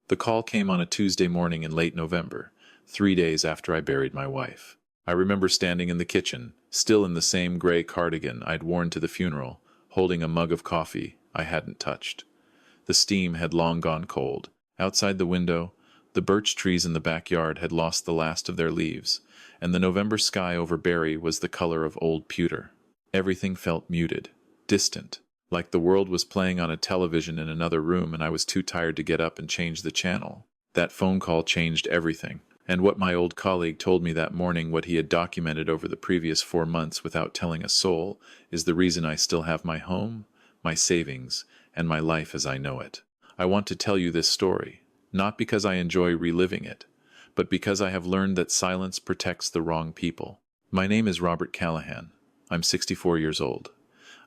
The call came on a Tuesday morning in late November, 3 days after I buried my wife. I remember standing in the kitchen, still in the same gray cardigan I'd worn to the funeral, holding a mug of coffee I hadn't touched. The steam had long gone cold. Outside the window, the birch trees in the backyard had lost the last of their leaves, and the November sky over Barry was the color of old pewter. Everything felt muted, distant, like the world was playing on a television in another room and I was too tired to get up and change the channel. That phone call changed everything, and what my old colleague told me that morning, what he had documented over the previous 4 months without telling a soul, is the reason I still have my home, my savings, and my life as I know it. I want to tell you this story, not because I enjoy reliving it, but because I have learned that silence protects the wrong people. My name is Robert Callahan. I'm 64 years old.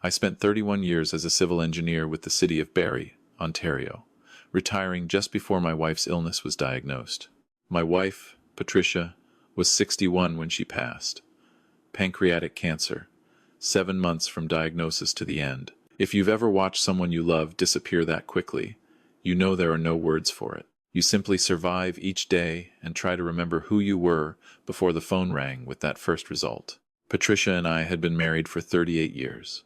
I spent 31 years as a civil engineer with the city of Barrie, Ontario, retiring just before my wife's illness was diagnosed. My wife, Patricia, was 61 when she passed. Pancreatic cancer, 7 months from diagnosis to the end. If you've ever watched someone you love disappear that quickly, you know there are no words for it. You simply survive each day and try to remember who you were before the phone rang with that first result. Patricia and I had been married for 38 years.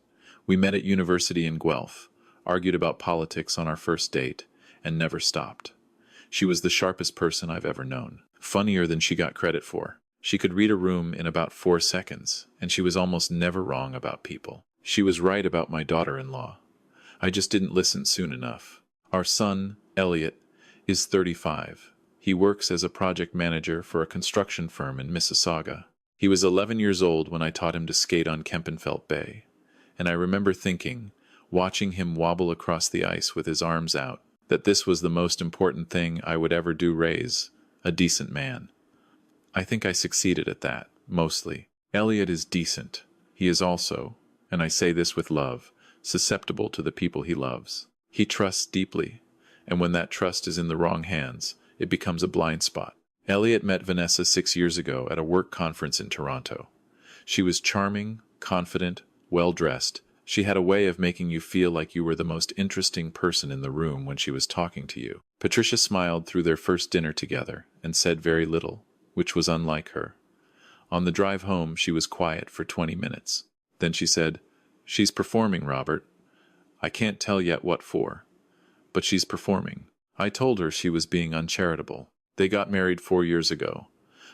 We met at university in Guelph, argued about politics on our first date, and never stopped. She was the sharpest person I've ever known, funnier than she got credit for. She could read a room in about 4 seconds, and she was almost never wrong about people. She was right about my daughter-in-law. I just didn't listen soon enough. Our son, Elliot, is 35. He works as a project manager for a construction firm in Mississauga. He was 11 years old when I taught him to skate on Kempenfelt Bay, and I remember thinking, watching him wobble across the ice with his arms out, that this was the most important thing I would ever do: raise a decent man. I think I succeeded at that, mostly. Elliot is decent. He is also, and I say this with love, susceptible to the people he loves. He trusts deeply, and when that trust is in the wrong hands, it becomes a blind spot. Elliot met Vanessa 6 years ago at a work conference in Toronto. She was charming, confident, well-dressed. She had a way of making you feel like you were the most interesting person in the room when she was talking to you. Patricia smiled through their first dinner together and said very little, which was unlike her. On the drive home, she was quiet for 20 minutes. Then she said, "She's performing, Robert. I can't tell yet what for, but she's performing." I told her she was being uncharitable. They got married 4 years ago.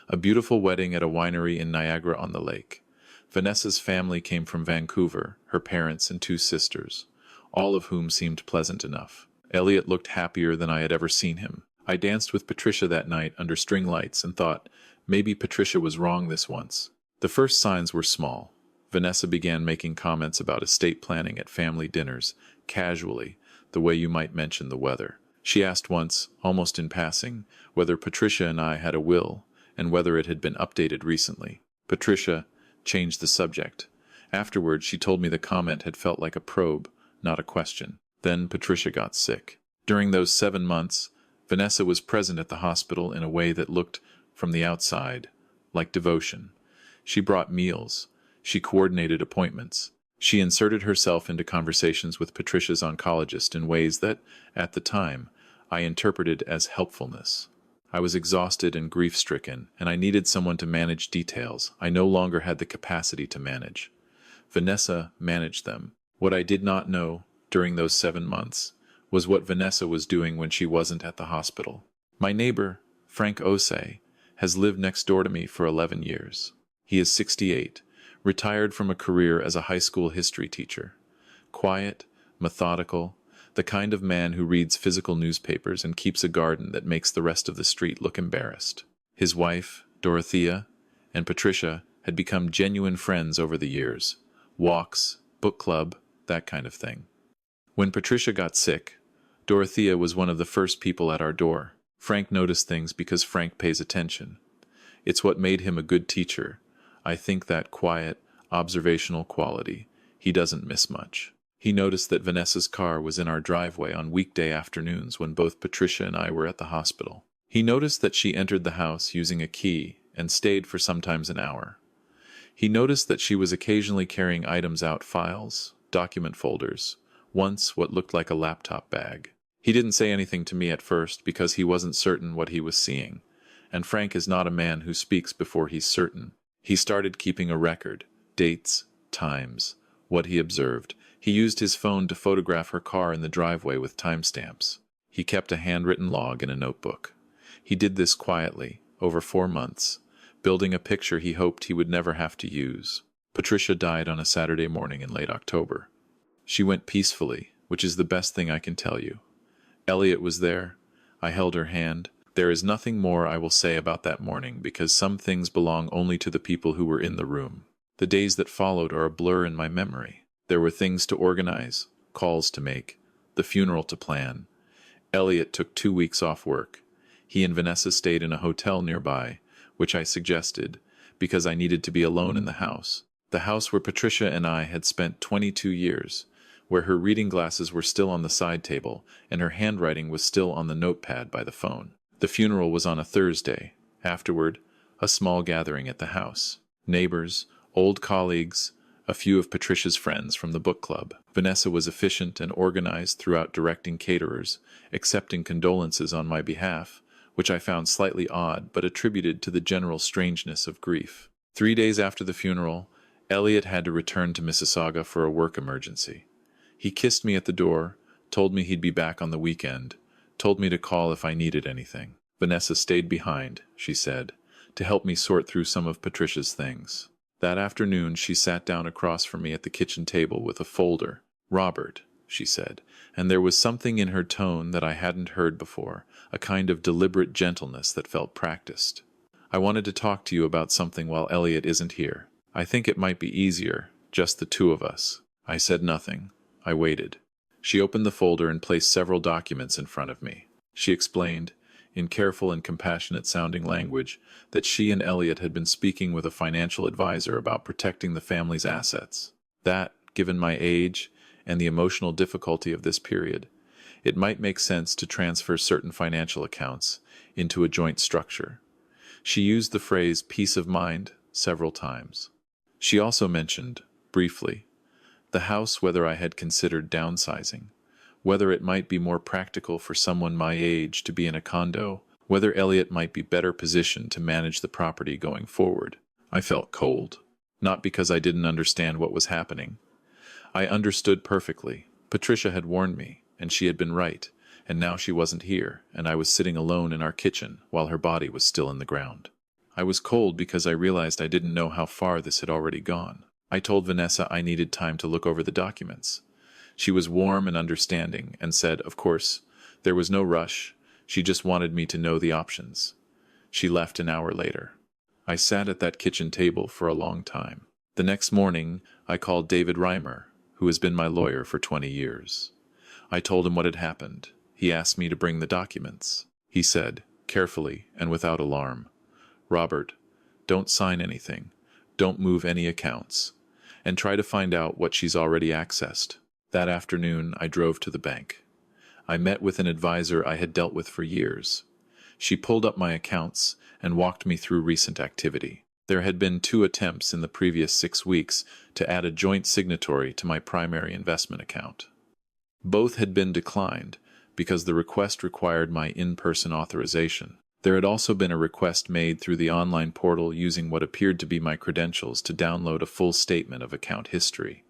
A beautiful wedding at a winery in Niagara-on-the-Lake. Vanessa's family came from Vancouver, her parents and 2 sisters, all of whom seemed pleasant enough. Elliot looked happier than I had ever seen him. I danced with Patricia that night under string lights and thought, maybe Patricia was wrong this once. The first signs were small. Vanessa began making comments about estate planning at family dinners, casually, the way you might mention the weather. She asked once, almost in passing, whether Patricia and I had a will, and whether it had been updated recently. Patricia changed the subject. Afterwards, she told me the comment had felt like a probe, not a question. Then Patricia got sick. During those 7 months, Vanessa was present at the hospital in a way that looked, from the outside, like devotion. She brought meals. She coordinated appointments. She inserted herself into conversations with Patricia's oncologist in ways that, at the time, I interpreted as helpfulness. I was exhausted and grief-stricken, and I needed someone to manage details I no longer had the capacity to manage. Vanessa managed them. What I did not know, during those 7 months, was what Vanessa was doing when she wasn't at the hospital. My neighbor, Frank Osei, has lived next door to me for 11 years. He is 68, retired from a career as a high school history teacher. Quiet, methodical, the kind of man who reads physical newspapers and keeps a garden that makes the rest of the street look embarrassed. His wife, Dorothea, and Patricia had become genuine friends over the years. Walks, book club, that kind of thing. When Patricia got sick, Dorothea was one of the first people at our door. Frank noticed things because Frank pays attention. It's what made him a good teacher. I think that quiet, observational quality. He doesn't miss much. He noticed that Vanessa's car was in our driveway on weekday afternoons when both Patricia and I were at the hospital. He noticed that she entered the house using a key and stayed for sometimes an hour. He noticed that she was occasionally carrying items out: files, document folders, once what looked like a laptop bag. He didn't say anything to me at first because he wasn't certain what he was seeing, and Frank is not a man who speaks before he's certain. He started keeping a record, dates, times, what he observed. He used his phone to photograph her car in the driveway with timestamps. He kept a handwritten log in a notebook. He did this quietly, over 4 months, building a picture he hoped he would never have to use. Patricia died on a Saturday morning in late October. She went peacefully, which is the best thing I can tell you. Elliot was there. I held her hand. There is nothing more I will say about that morning because some things belong only to the people who were in the room. The days that followed are a blur in my memory. There were things to organize, calls to make, the funeral to plan. Elliot took 2 weeks off work. He and Vanessa stayed in a hotel nearby, which I suggested, because I needed to be alone in the house. The house where Patricia and I had spent 22 years, where her reading glasses were still on the side table and her handwriting was still on the notepad by the phone. The funeral was on a Thursday. Afterward, a small gathering at the house. Neighbors, old colleagues, a few of Patricia's friends from the book club. Vanessa was efficient and organized throughout directing caterers, accepting condolences on my behalf, which I found slightly odd but attributed to the general strangeness of grief. 3 days after the funeral, Elliot had to return to Mississauga for a work emergency. He kissed me at the door, told me he'd be back on the weekend, told me to call if I needed anything. Vanessa stayed behind, she said, to help me sort through some of Patricia's things. That afternoon she sat down across from me at the kitchen table with a folder. "Robert," she said, and there was something in her tone that I hadn't heard before, a kind of deliberate gentleness that felt practiced. "I wanted to talk to you about something while Elliot isn't here. I think it might be easier, just the two of us." I said nothing. I waited. She opened the folder and placed several documents in front of me. She explained, in careful and compassionate-sounding language, that she and Elliot had been speaking with a financial advisor about protecting the family's assets. That, given my age and the emotional difficulty of this period, it might make sense to transfer certain financial accounts into a joint structure. She used the phrase peace of mind several times. She also mentioned, briefly, the house, whether I had considered downsizing, whether it might be more practical for someone my age to be in a condo, whether Elliot might be better positioned to manage the property going forward. I felt cold, not because I didn't understand what was happening. I understood perfectly. Patricia had warned me, and she had been right, and now she wasn't here, and I was sitting alone in our kitchen while her body was still in the ground. I was cold because I realized I didn't know how far this had already gone. I told Vanessa I needed time to look over the documents. She was warm and understanding and said, of course, there was no rush. She just wanted me to know the options. She left an hour later. I sat at that kitchen table for a long time. The next morning, I called David Reimer, who has been my lawyer for 20 years. I told him what had happened. He asked me to bring the documents. He said, carefully and without alarm, "Robert, don't sign anything. Don't move any accounts. And try to find out what she's already accessed." That afternoon, I drove to the bank. I met with an advisor I had dealt with for years. She pulled up my accounts and walked me through recent activity. There had been 2 attempts in the previous 6 weeks to add a joint signatory to my primary investment account. Both had been declined because the request required my in-person authorization. There had also been a request made through the online portal using what appeared to be my credentials to download a full statement of account history.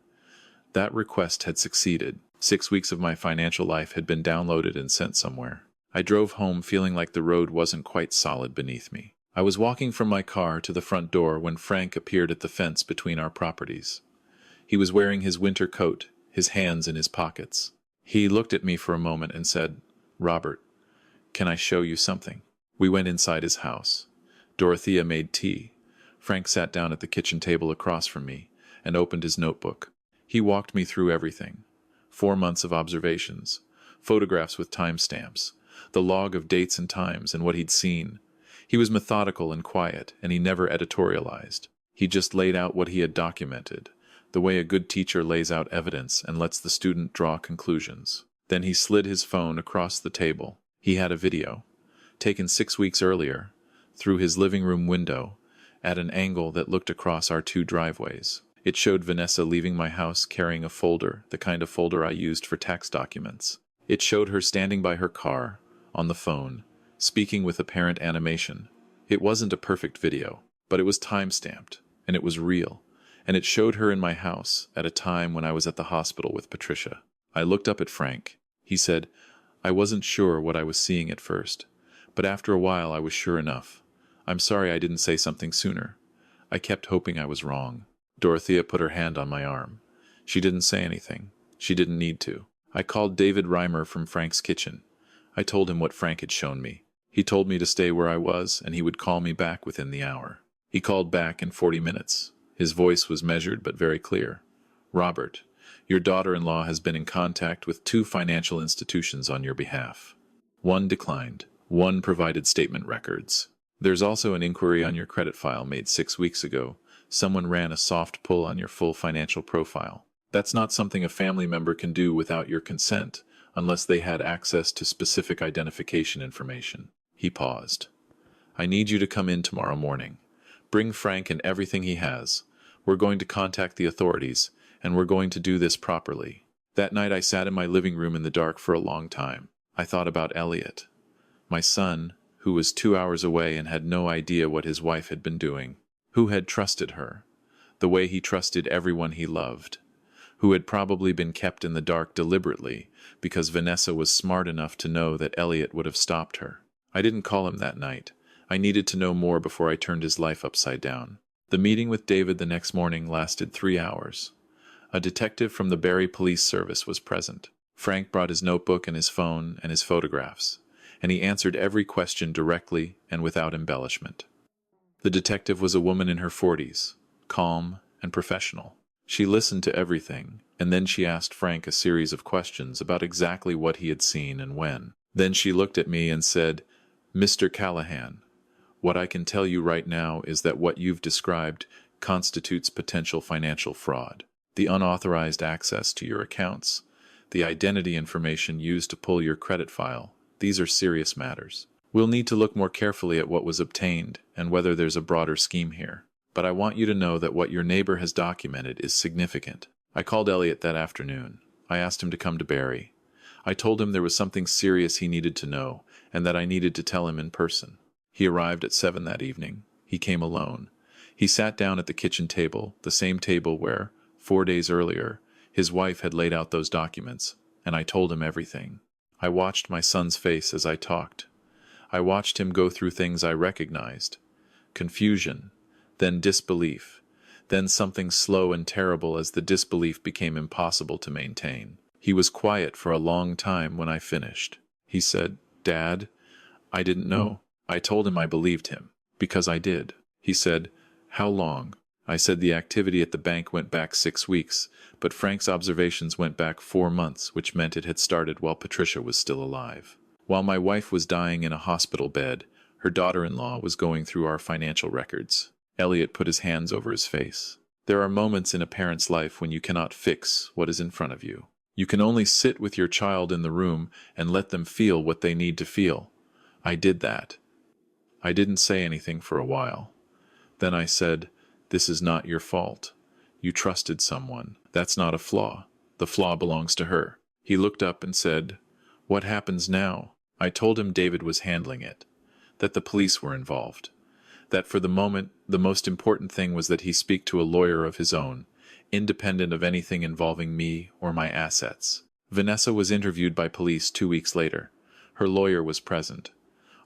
That request had succeeded. 6 weeks of my financial life had been downloaded and sent somewhere. I drove home feeling like the road wasn't quite solid beneath me. I was walking from my car to the front door when Frank appeared at the fence between our properties. He was wearing his winter coat, his hands in his pockets. He looked at me for a moment and said, "Robert, can I show you something?" We went inside his house. Dorothea made tea. Frank sat down at the kitchen table across from me and opened his notebook. He walked me through everything. 4 months of observations, photographs with timestamps, the log of dates and times and what he'd seen. He was methodical and quiet, and he never editorialized. He just laid out what he had documented, the way a good teacher lays out evidence and lets the student draw conclusions. Then he slid his phone across the table. He had a video, taken 6 weeks earlier, through his living room window, at an angle that looked across our 2 driveways. It showed Vanessa leaving my house carrying a folder, the kind of folder I used for tax documents. It showed her standing by her car, on the phone, speaking with apparent animation. It wasn't a perfect video, but it was time-stamped, and it was real, and it showed her in my house at a time when I was at the hospital with Patricia. I looked up at Frank. He said, "I wasn't sure what I was seeing at first, but after a while I was sure enough. I'm sorry I didn't say something sooner. I kept hoping I was wrong." Dorothea put her hand on my arm. She didn't say anything. She didn't need to. I called David Reimer from Frank's kitchen. I told him what Frank had shown me. He told me to stay where I was, and he would call me back within the hour. He called back in 40 minutes. His voice was measured but very clear. "Robert, your daughter-in-law has been in contact with 2 financial institutions on your behalf. One declined. One provided statement records. There's also an inquiry on your credit file made 6 weeks ago. Someone ran a soft pull on your full financial profile. That's not something a family member can do without your consent, unless they had access to specific identification information." He paused. "I need you to come in tomorrow morning. Bring Frank and everything he has. We're going to contact the authorities, and we're going to do this properly." That night I sat in my living room in the dark for a long time. I thought about Elliot, my son, who was 2 hours away and had no idea what his wife had been doing, who had trusted her, the way he trusted everyone he loved, who had probably been kept in the dark deliberately because Vanessa was smart enough to know that Elliot would have stopped her. I didn't call him that night. I needed to know more before I turned his life upside down. The meeting with David the next morning lasted 3 hours. A detective from the Barrie Police Service was present. Frank brought his notebook and his phone and his photographs, and he answered every question directly and without embellishment. The detective was a woman in her 40s, calm and professional. She listened to everything, and then she asked Frank a series of questions about exactly what he had seen and when. Then she looked at me and said, "Mr. Callahan, what I can tell you right now is that what you've described constitutes potential financial fraud. The unauthorized access to your accounts, the identity information used to pull your credit file, these are serious matters. We'll need to look more carefully at what was obtained and whether there's a broader scheme here. But I want you to know that what your neighbor has documented is significant." I called Elliot that afternoon. I asked him to come to Barrie. I told him there was something serious he needed to know, and that I needed to tell him in person. He arrived at 7 that evening. He came alone. He sat down at the kitchen table, the same table where, 4 days earlier, his wife had laid out those documents, and I told him everything. I watched my son's face as I talked. I watched him go through things I recognized. Confusion, then disbelief, then something slow and terrible as the disbelief became impossible to maintain. He was quiet for a long time when I finished. He said, "Dad, I didn't know." I told him I believed him, because I did. He said, "How long?" I said the activity at the bank went back 6 weeks, but Frank's observations went back 4 months, which meant it had started while Patricia was still alive. While my wife was dying in a hospital bed, her daughter-in-law was going through our financial records. Elliot put his hands over his face. There are moments in a parent's life when you cannot fix what is in front of you. You can only sit with your child in the room and let them feel what they need to feel. I did that. I didn't say anything for a while. Then I said, "This is not your fault. You trusted someone. That's not a flaw. The flaw belongs to her." He looked up and said, "What happens now?" I told him David was handling it, that the police were involved, that for the moment the most important thing was that he speak to a lawyer of his own, independent of anything involving me or my assets. Vanessa was interviewed by police 2 weeks later. Her lawyer was present.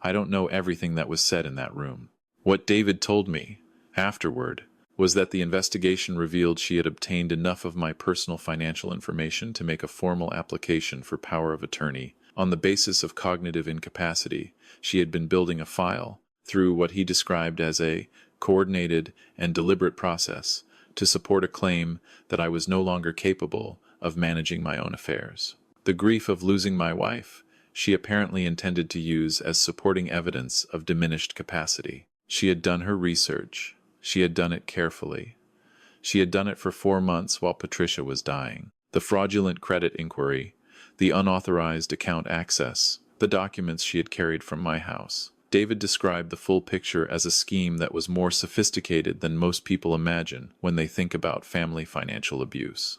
I don't know everything that was said in that room. What David told me, afterward, was that the investigation revealed she had obtained enough of my personal financial information to make a formal application for power of attorney. On the basis of cognitive incapacity, she had been building a file, through what he described as a coordinated and deliberate process, to support a claim that I was no longer capable of managing my own affairs. The grief of losing my wife, she apparently intended to use as supporting evidence of diminished capacity. She had done her research. She had done it carefully. She had done it for 4 months while Patricia was dying. The fraudulent credit inquiry, the unauthorized account access, the documents she had carried from my house. David described the full picture as a scheme that was more sophisticated than most people imagine when they think about family financial abuse.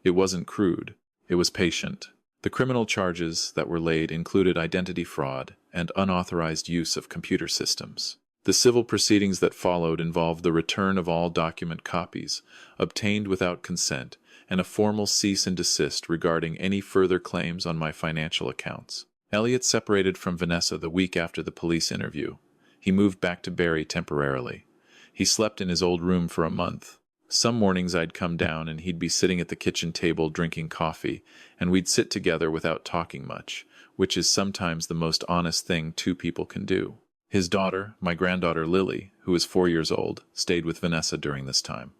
It wasn't crude. It was patient. The criminal charges that were laid included identity fraud and unauthorized use of computer systems. The civil proceedings that followed involved the return of all document copies obtained without consent and a formal cease and desist regarding any further claims on my financial accounts. Elliot separated from Vanessa the week after the police interview. He moved back to Barrie temporarily. He slept in his old room for a month. Some mornings I'd come down and he'd be sitting at the kitchen table drinking coffee, and we'd sit together without talking much, which is sometimes the most honest thing two people can do. His daughter, my granddaughter Lily, who is 4 years old, stayed with Vanessa during this time.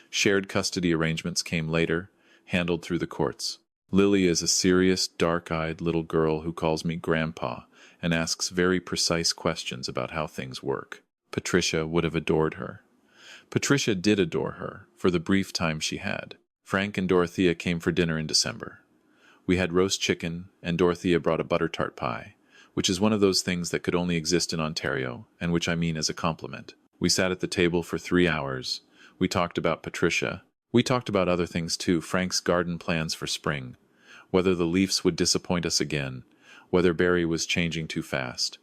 Shared custody arrangements came later, handled through the courts. Lily is a serious, dark-eyed little girl who calls me Grandpa and asks very precise questions about how things work. Patricia would have adored her. Patricia did adore her, for the brief time she had. Frank and Dorothea came for dinner in December. We had roast chicken, and Dorothea brought a butter tart pie, which is one of those things that could only exist in Ontario, and which I mean as a compliment. We sat at the table for 3 hours. We talked about Patricia. We talked about other things too, Frank's garden plans for spring, whether the Leafs would disappoint us again, whether Barrie was changing too fast.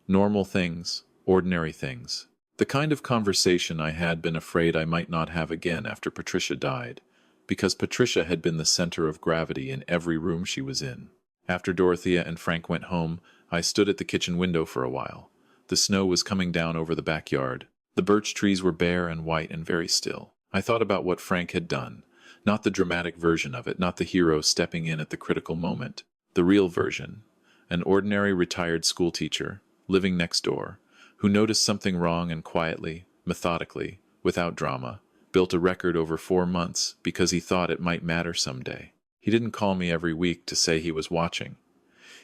Normal things, ordinary things. The kind of conversation I had been afraid I might not have again after Patricia died, because Patricia had been the center of gravity in every room she was in. After Dorothea and Frank went home, I stood at the kitchen window for a while. The snow was coming down over the backyard. The birch trees were bare and white and very still. I thought about what Frank had done, not the dramatic version of it, not the hero stepping in at the critical moment. The real version, an ordinary retired schoolteacher, living next door, who noticed something wrong and quietly, methodically, without drama, built a record over 4 months because he thought it might matter someday. He didn't call me every week to say he was watching.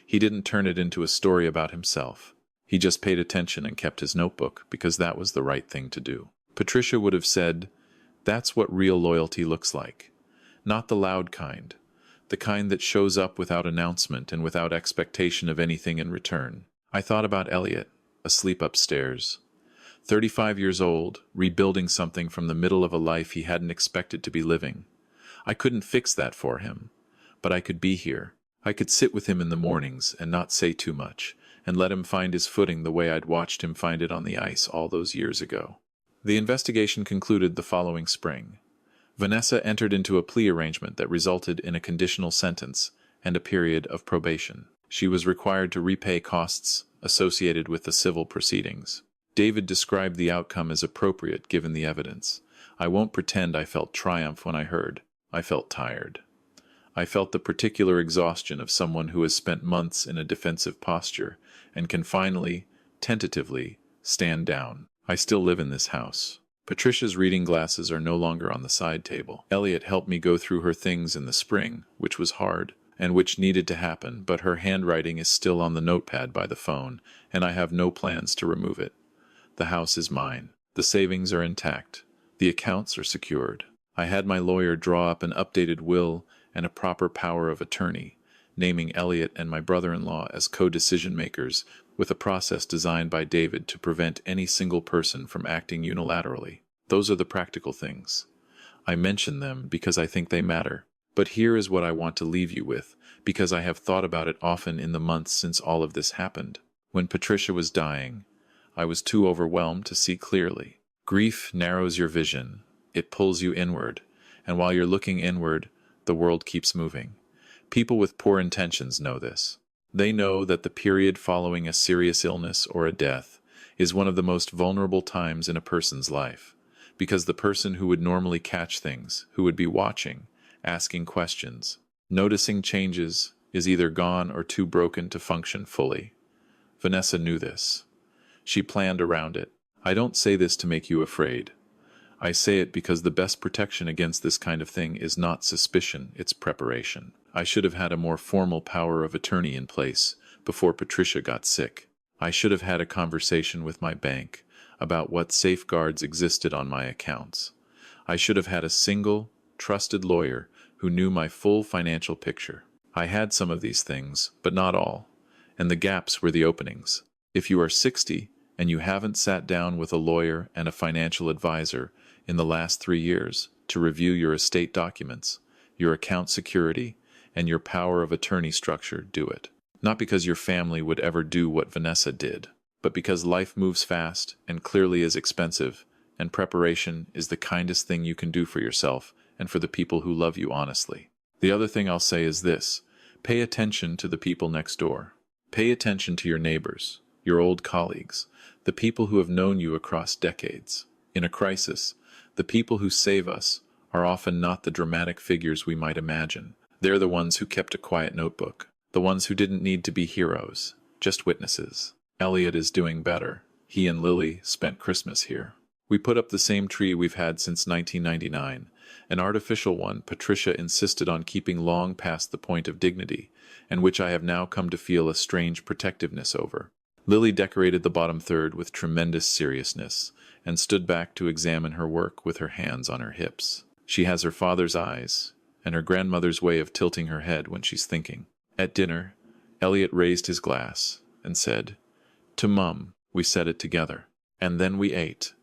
He didn't turn it into a story about himself. He just paid attention and kept his notebook because that was the right thing to do. Patricia would have said, "That's what real loyalty looks like. Not the loud kind. The kind that shows up without announcement and without expectation of anything in return." I thought about Elliot, asleep upstairs. 35 years old, rebuilding something from the middle of a life he hadn't expected to be living. I couldn't fix that for him, but I could be here. I could sit with him in the mornings and not say too much, and let him find his footing the way I'd watched him find it on the ice all those years ago. The investigation concluded the following spring. Vanessa entered into a plea arrangement that resulted in a conditional sentence and a period of probation. She was required to repay costs associated with the civil proceedings. David described the outcome as appropriate given the evidence. I won't pretend I felt triumph when I heard. I felt tired. I felt the particular exhaustion of someone who has spent months in a defensive posture and can finally, tentatively, stand down. I still live in this house. Patricia's reading glasses are no longer on the side table. Elliot helped me go through her things in the spring, which was hard, and which needed to happen, but her handwriting is still on the notepad by the phone, and I have no plans to remove it. The house is mine. The savings are intact. The accounts are secured. I had my lawyer draw up an updated will and a proper power of attorney, naming Elliot and my brother-in-law as co-decision makers with a process designed by David to prevent any single person from acting unilaterally. Those are the practical things. I mention them because I think they matter. But here is what I want to leave you with, because I have thought about it often in the months since all of this happened. When Patricia was dying, I was too overwhelmed to see clearly. Grief narrows your vision. It pulls you inward, and while you're looking inward, the world keeps moving. People with poor intentions know this. They know that the period following a serious illness or a death is one of the most vulnerable times in a person's life, because the person who would normally catch things, who would be watching, asking questions, noticing changes, is either gone or too broken to function fully. Vanessa knew this. She planned around it. I don't say this to make you afraid. I say it because the best protection against this kind of thing is not suspicion, it's preparation. I should have had a more formal power of attorney in place before Patricia got sick. I should have had a conversation with my bank about what safeguards existed on my accounts. I should have had a single, trusted lawyer who knew my full financial picture. I had some of these things, but not all, and the gaps were the openings. If you are 60 and you haven't sat down with a lawyer and a financial advisor in the last 3 years to review your estate documents, your account security, and your power of attorney structure do it. Not because your family would ever do what Vanessa did, but because life moves fast and clearly is expensive, and preparation is the kindest thing you can do for yourself and for the people who love you honestly. The other thing I'll say is this: pay attention to the people next door. Pay attention to your neighbors, your old colleagues, the people who have known you across decades. In a crisis, the people who save us are often not the dramatic figures we might imagine. They're the ones who kept a quiet notebook, the ones who didn't need to be heroes, just witnesses. Elliot is doing better. He and Lily spent Christmas here. We put up the same tree we've had since 1999, an artificial one Patricia insisted on keeping long past the point of dignity, and which I have now come to feel a strange protectiveness over. Lily decorated the bottom third with tremendous seriousness, and stood back to examine her work with her hands on her hips. She has her father's eyes, and her grandmother's way of tilting her head when she's thinking. At dinner, Elliot raised his glass and said, "To Mum." We said it together. And then we ate.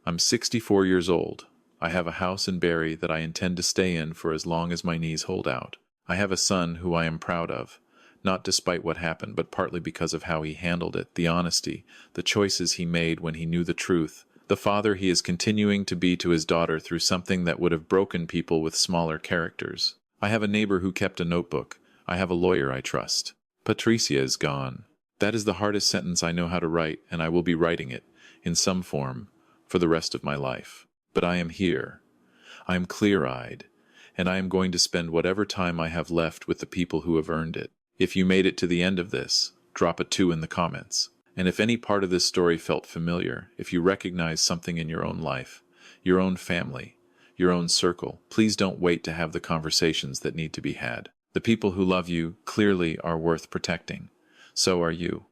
I'm 64 years old. I have a house in Barrie that I intend to stay in for as long as my knees hold out. I have a son who I am proud of, not despite what happened, but partly because of how he handled it, the honesty, the choices he made when he knew the truth, the father he is continuing to be to his daughter through something that would have broken people with smaller characters. I have a neighbor who kept a notebook. I have a lawyer I trust. Patricia is gone. That is the hardest sentence I know how to write, and I will be writing it, in some form, for the rest of my life. But I am here. I am clear-eyed, and I am going to spend whatever time I have left with the people who have earned it. If you made it to the end of this, drop a 2 in the comments. And if any part of this story felt familiar, if you recognize something in your own life, your own family, your own circle, please don't wait to have the conversations that need to be had. The people who love you clearly are worth protecting. So are you.